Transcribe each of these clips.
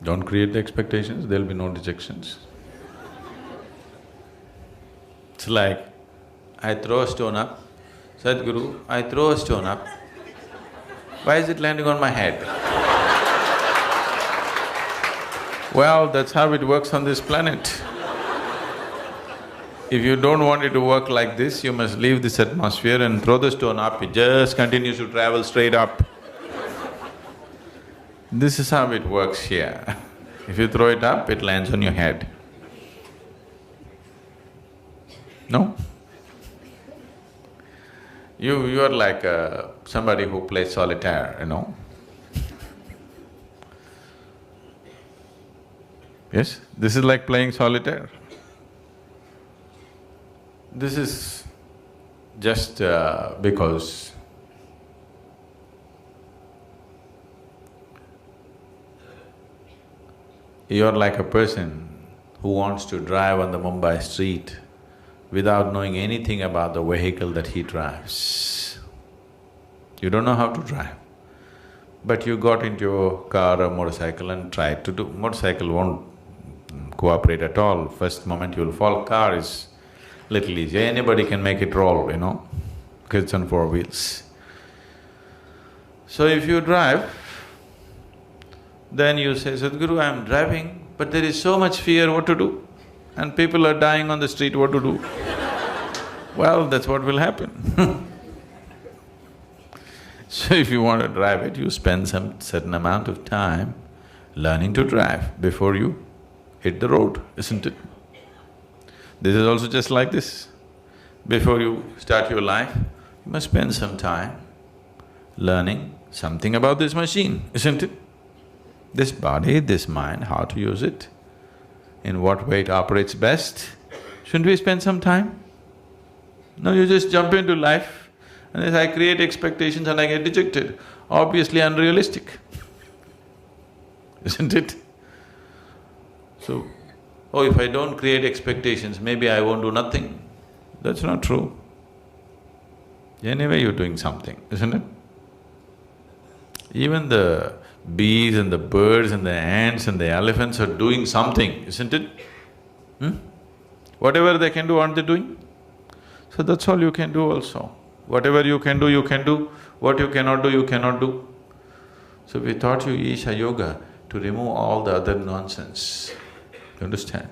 Don't create the expectations, there'll be no dejections. It's like, I throw a stone up, Sadhguru, I throw a stone up, why is it landing on my head? Well, that's how it works on this planet. If you don't want it to work like this, you must leave this atmosphere and throw the stone up, it just continues to travel straight up. This is how it works here. If you throw it up, it lands on your head. No? You're like somebody who plays solitaire, you know? Yes, this is like playing solitaire. This is just because you're like a person who wants to drive on the Mumbai street without knowing anything about the vehicle that he drives. You don't know how to drive, but you got into a car or motorcycle and tried to do… Motorcycle won't cooperate at all, first moment you'll fall. Car is little easy, anybody can make it roll, you know, because it's on four wheels. So if you drive, then you say, Sadhguru, I'm driving, but there is so much fear, what to do? And people are dying on the street, what to do? Well, that's what will happen. So if you want to drive it, you spend some certain amount of time learning to drive before you hit the road, isn't it? This is also just like this. Before you start your life, you must spend some time learning something about this machine, isn't it? This body, this mind, how to use it, in what way it operates best. Shouldn't we spend some time? No, you just jump into life and as I create expectations and I get dejected. Obviously unrealistic, isn't it? So, oh, if I don't create expectations, maybe I won't do nothing. That's not true. Anyway, you're doing something, isn't it? Even the bees and the birds and the ants and the elephants are doing something, isn't it? Whatever they can do, aren't they doing? So that's all you can do also. Whatever you can do, you can do. What you cannot do, you cannot do. So we taught you Isha Yoga to remove all the other nonsense. You understand?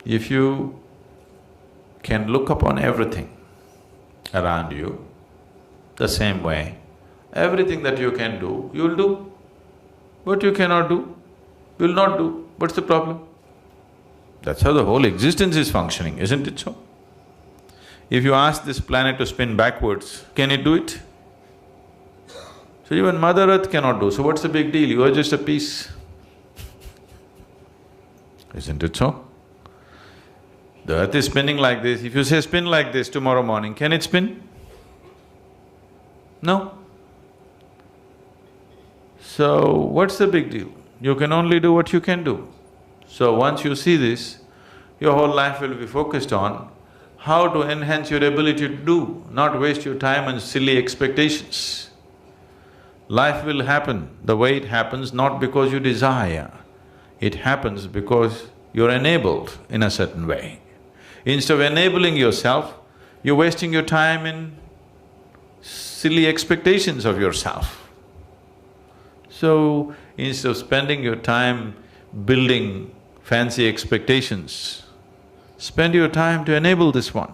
If you can look upon everything around you the same way, everything that you can do, you'll do. What you cannot do, you'll not do. What's the problem? That's how the whole existence is functioning, isn't it so? If you ask this planet to spin backwards, can it do it? So even Mother Earth cannot do, so what's the big deal? You are just a piece. Isn't it so? The earth is spinning like this, if you say spin like this tomorrow morning, can it spin? No. So, what's the big deal? You can only do what you can do. So once you see this, your whole life will be focused on how to enhance your ability to do, not waste your time on silly expectations. Life will happen the way it happens, not because you desire. It happens because you're enabled in a certain way. Instead of enabling yourself, you're wasting your time in silly expectations of yourself. So, instead of spending your time building fancy expectations, spend your time to enable this one.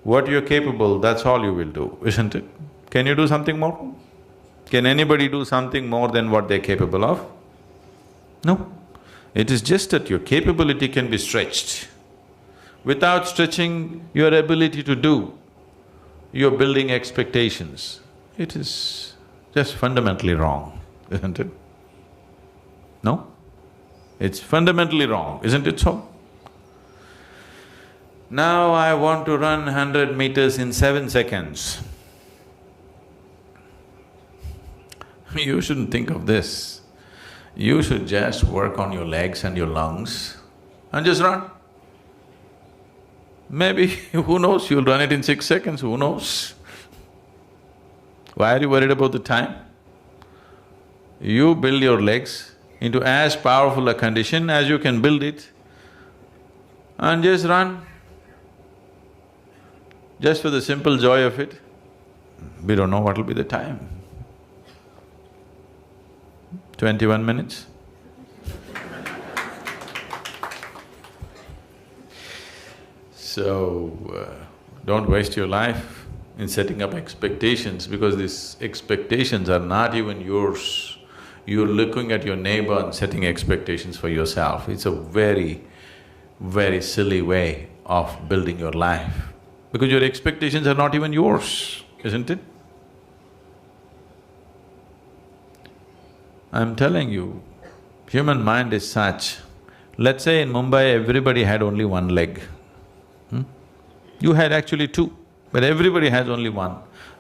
What you're capable, that's all you will do, isn't it? Can you do something more? Can anybody do something more than what they're capable of? No. It is just that your capability can be stretched. Without stretching your ability to do, you're building expectations. It is just fundamentally wrong, isn't it? No? It's fundamentally wrong, isn't it so? Now I want to run 100 meters in 7 seconds. You shouldn't think of this. You should just work on your legs and your lungs and just run. Maybe, who knows, you'll run it in 6 seconds, who knows? Why are you worried about the time? You build your legs into as powerful a condition as you can build it and just run. Just for the simple joy of it. We don't know what will be the time. 21 minutes. So, don't waste your life in setting up expectations because these expectations are not even yours. You're looking at your neighbor and setting expectations for yourself. It's a very, very silly way of building your life because your expectations are not even yours, isn't it? I'm telling you, human mind is such. Let's say in Mumbai everybody had only one leg. You had actually two, but everybody has only one.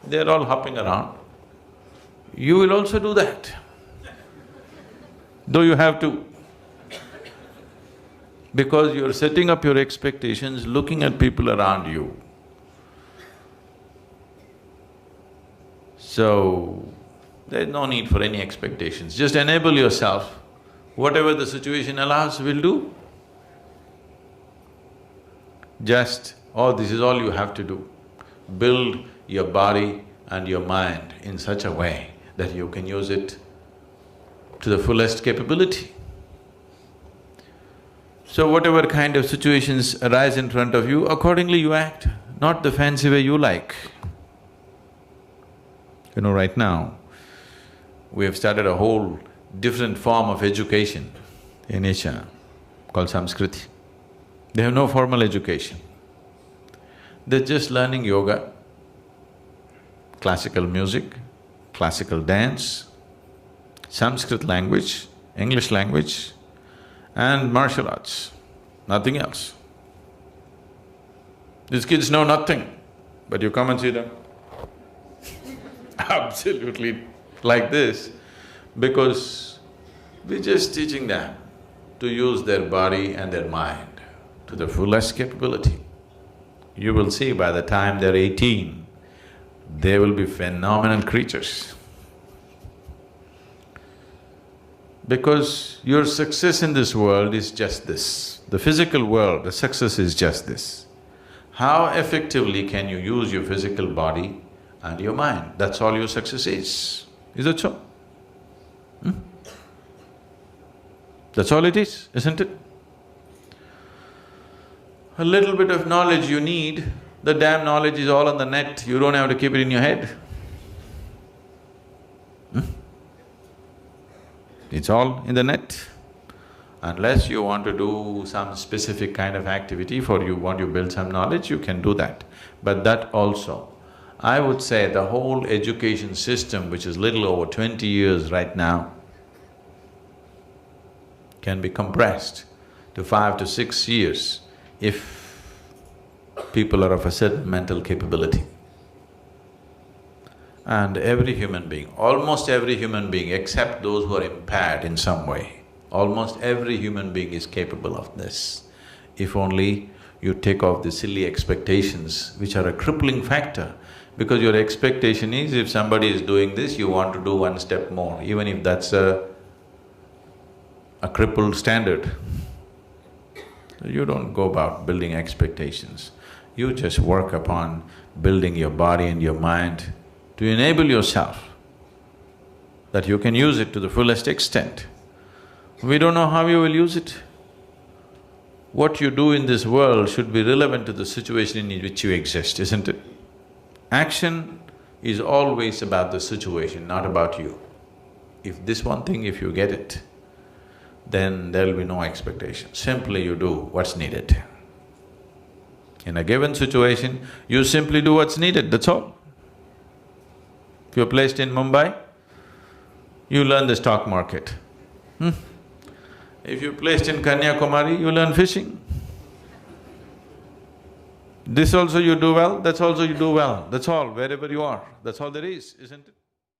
They're all hopping around. You will also do that, though you have two. Because you're setting up your expectations, looking at people around you. So, there's no need for any expectations, just enable yourself. Whatever the situation allows, we'll do. This is all you have to do. Build your body and your mind in such a way that you can use it to the fullest capability. So whatever kind of situations arise in front of you, accordingly you act, not the fancy way you like. You know, right now, we have started a whole different form of education in Asia called Samskriti. They have no formal education. They're just learning yoga, classical music, classical dance, Sanskrit language, English language, and martial arts, nothing else. These kids know nothing, but you come and see them absolutely like this, because we're just teaching them to use their body and their mind to the fullest capability. You will see by the time they're 18, they will be phenomenal creatures. Because your success in this world is just this. The physical world, the success is just this. How effectively can you use your physical body and your mind? That's all your success is. Is that so? That's all it is, isn't it? A little bit of knowledge you need, the damn knowledge is all on the net, you don't have to keep it in your head. It's all in the net. Unless you want to do some specific kind of activity want to build some knowledge, you can do that. But that also, I would say the whole education system, which is little over 20 years right now, can be compressed to 5 to 6 years if people are of a certain mental capability. And every human being, almost every human being except those who are impaired in some way, almost every human being is capable of this. If only you take off the silly expectations which are a crippling factor, because your expectation is if somebody is doing this, you want to do one step more, even if that's a crippled standard. You don't go about building expectations. You just work upon building your body and your mind to enable yourself that you can use it to the fullest extent. We don't know how you will use it. What you do in this world should be relevant to the situation in which you exist, isn't it? Action is always about the situation, not about you. If this one thing, if you get it, then there'll be no expectation. Simply you do what's needed. In a given situation, you simply do what's needed, that's all. If you're placed in Mumbai, you learn the stock market. If you're placed in Kanyakumari, you learn fishing. This also you do well, that's also you do well, that's all, wherever you are, that's all there is, isn't it?